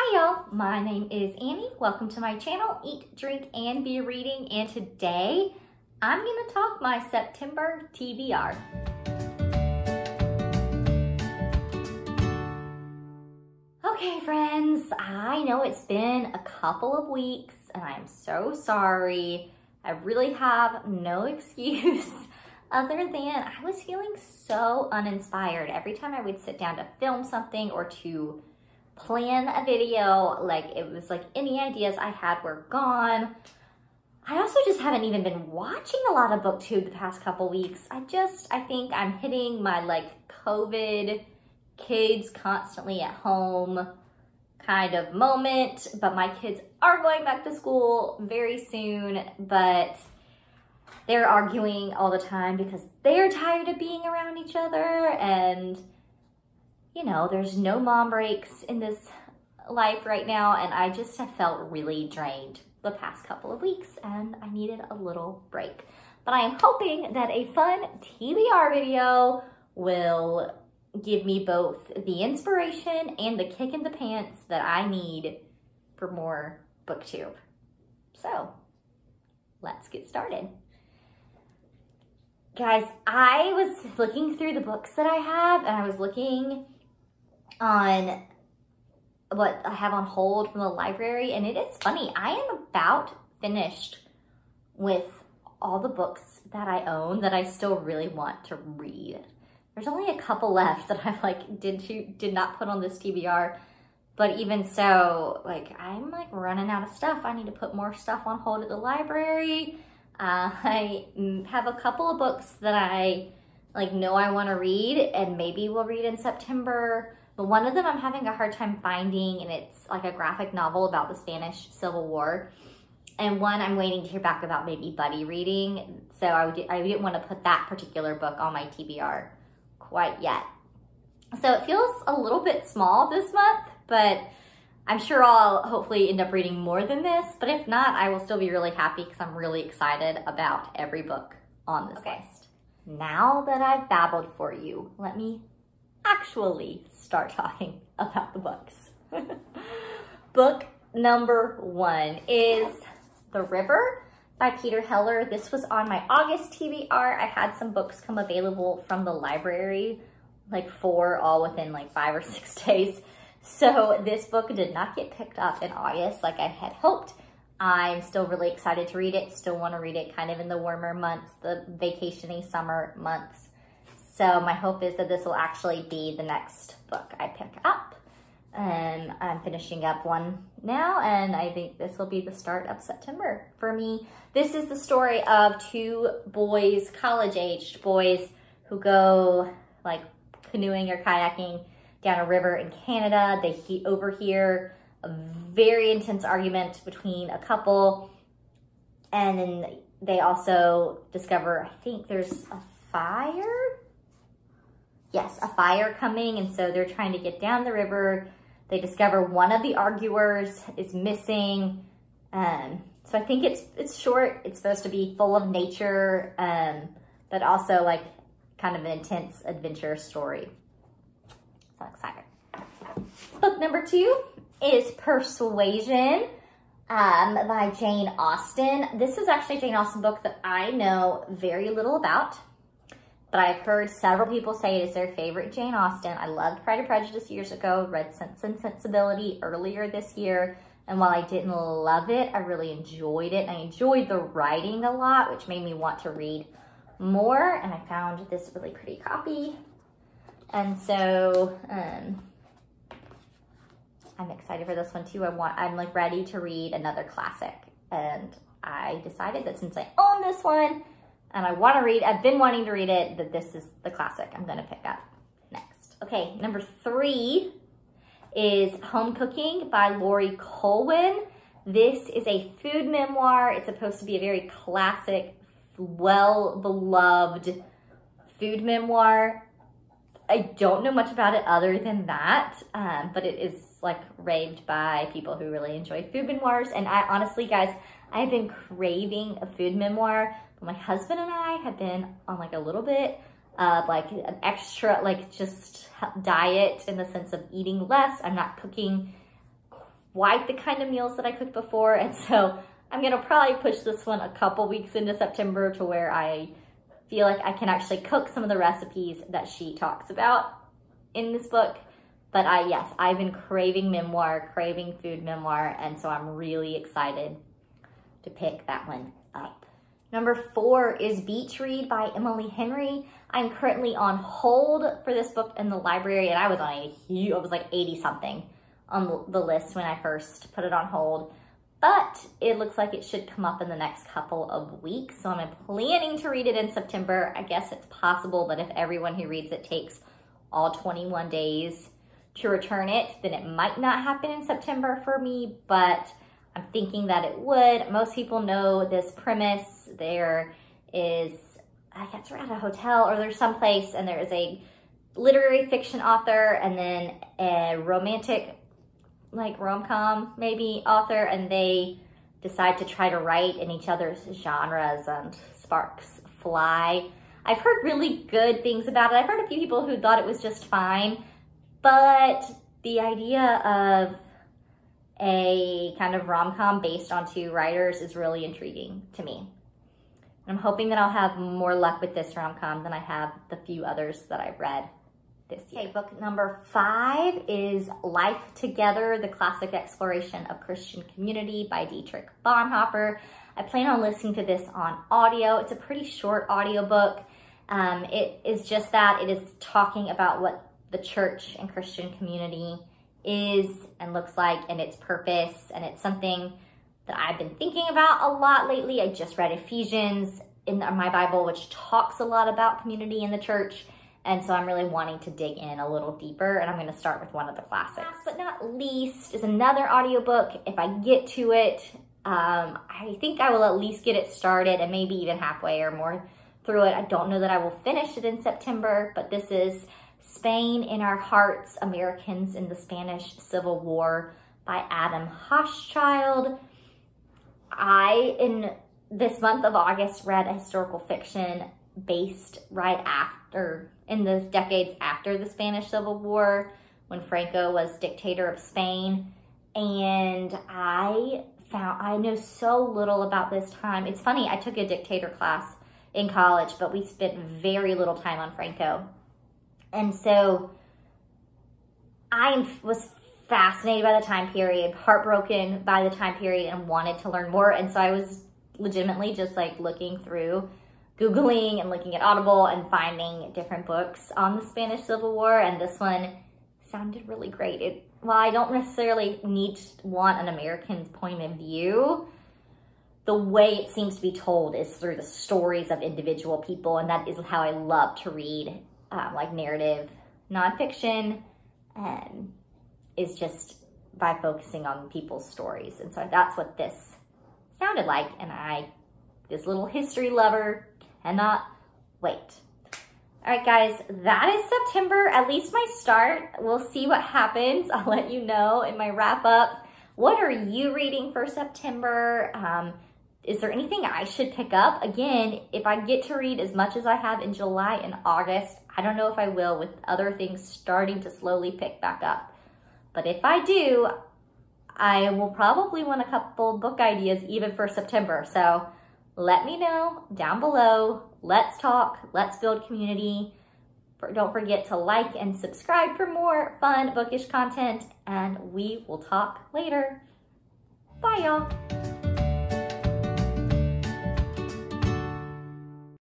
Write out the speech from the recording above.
Hi y'all, my name is Annie. Welcome to my channel, Eat, Drink, and Be Reading. And today, I'm gonna talk my September TBR. Okay friends, I know it's been a couple of weeks and I'm so sorry. I really have no excuse other than I was feeling so uninspired. Every time I would sit down to film something or to plan a video, like it was like any ideas I had were gone. I also just haven't even been watching a lot of BookTube the past couple weeks. I think I'm hitting my like COVID, kids constantly at home kind of moment, but my kids are going back to school very soon, but they're arguing all the time because they're tired of being around each other, and you know, there's no mom breaks in this life right now, and I just have felt really drained the past couple of weeks, and I needed a little break. But I am hoping that a fun TBR video will give me both the inspiration and the kick in the pants that I need for more BookTube. So, let's get started. Guys, I was looking through the books that I have, and I was looking on what I have on hold from the library, and it is funny, I am about finished with all the books that I own that I still really want to read. There's only a couple left that I like did not put on this TBR, but even so, like I'm like running out of stuff. I need to put more stuff on hold at the library. I have a couple of books that I like know I want to read and maybe we'll read in September. But one of them I'm having a hard time finding, and it's like a graphic novel about the Spanish Civil War. And one I'm waiting to hear back about maybe buddy reading. So I didn't want to put that particular book on my TBR quite yet. So it feels a little bit small this month, but I'm sure I'll hopefully end up reading more than this. But if not, I will still be really happy because I'm really excited about every book on this list. Now that I've babbled for you, let me actually start talking about the books. Book number 1 is The River by Peter Heller. This was on my August TBR. I had some books come available from the library, like 4 all within like 5 or 6 days. So this book did not get picked up in August like I had hoped. I'm still really excited to read it. Still want to read it kind of in the warmer months, the vacation-y summer months. So my hope is that this will actually be the next book I pick up. And I'm finishing up one now, and I think this will be the start of September for me. This is the story of 2 boys, college-aged boys, who go like canoeing or kayaking down a river in Canada. They overhear a very intense argument between a couple, and then they also discover, I think there's a fire? Yes, a fire coming, and so they're trying to get down the river. They discover one of the arguers is missing. So I think it's short. It's supposed to be full of nature, but also like kind of an intense adventure story. So excited. Book number 2 is Persuasion by Jane Austen. This is actually a Jane Austen book that I know very little about, but I've heard several people say it is their favorite Jane Austen. I loved Pride and Prejudice years ago, read Sense and Sensibility earlier this year, and while I didn't love it, I really enjoyed it. I enjoyed the writing a lot, which made me want to read more, and I found this really pretty copy. And so I'm excited for this one too. I'm like ready to read another classic, and I decided that since I own this one, and I want to read, I've been wanting to read it, that this is the classic I'm going to pick up next. Okay, number 3 is Home Cooking by Laurie Colwin. This is a food memoir. It's supposed to be a very classic, well-beloved food memoir. I don't know much about it other than that, but it is like raved by people who really enjoy food memoirs. And I honestly, guys, I've been craving a food memoir. My husband and I have been on like a little bit of like an extra, like just diet in the sense of eating less. I'm not cooking quite the kind of meals that I cooked before. And so I'm gonna probably push this one a couple weeks into September to where I feel like I can actually cook some of the recipes that she talks about in this book. But yes, I've been craving memoir, craving food memoir, and so I'm really excited to pick that one up. Number 4 is Beach Read by Emily Henry. I'm currently on hold for this book in the library, and I was like 80 something on the list when I first put it on hold. But it looks like it should come up in the next couple of weeks. So I'm planning to read it in September. I guess it's possible, but if everyone who reads it takes all 21 days to return it, then it might not happen in September for me, but I'm thinking that it would. Most people know this premise. There is, I guess we're at a hotel or there's someplace, and there is a literary fiction author and then a romantic, like rom-com maybe author, and they decide to try to write in each other's genres and sparks fly. I've heard really good things about it. I've heard a few people who thought it was just fine, but the idea of a kind of rom-com based on 2 writers is really intriguing to me. I'm hoping that I'll have more luck with this rom-com than I have the few others that I've read this year. Okay, book number 5 is Life Together, the Classic Exploration of Christian Community by Dietrich Bonhoeffer. I plan on listening to this on audio. It's a pretty short audiobook. It is just that it is talking about what the church and Christian community is and looks like and its purpose. And it's something that I've been thinking about a lot lately. I just read Ephesians in my Bible, which talks a lot about community in the church. And so I'm really wanting to dig in a little deeper, and I'm going to start with one of the classics. Last but not least is another audiobook. If I get to it, I think I will at least get it started and maybe even halfway or more through it. I don't know that I will finish it in September, but this is Spain in Our Hearts, Americans in the Spanish Civil War by Adam Hochschild. I, in this month of August, read a historical fiction based right after, in the decades after the Spanish Civil War, when Franco was dictator of Spain. And I know so little about this time. It's funny, I took a dictator class in college, but we spent very little time on Franco. And so I was fascinated by the time period, heartbroken by the time period, and wanted to learn more. And so I was legitimately just like looking through, Googling and looking at Audible and finding different books on the Spanish Civil War. And this one sounded really great. While I don't necessarily want an American's point of view, the way it seems to be told is through the stories of individual people. And that is how I love to read like narrative nonfiction, is just by focusing on people's stories. And so that's what this sounded like. And this little history lover, cannot wait. All right, guys, that is September, at least my start. We'll see what happens. I'll let you know in my wrap up. What are you reading for September? Is there anything I should pick up? Again, if I get to read as much as I have in July and August, I don't know if I will, with other things starting to slowly pick back up. But if I do, I will probably want a couple book ideas even for September. So let me know down below. Let's talk. Let's build community. Don't forget to like and subscribe for more fun bookish content, and we will talk later. Bye, y'all.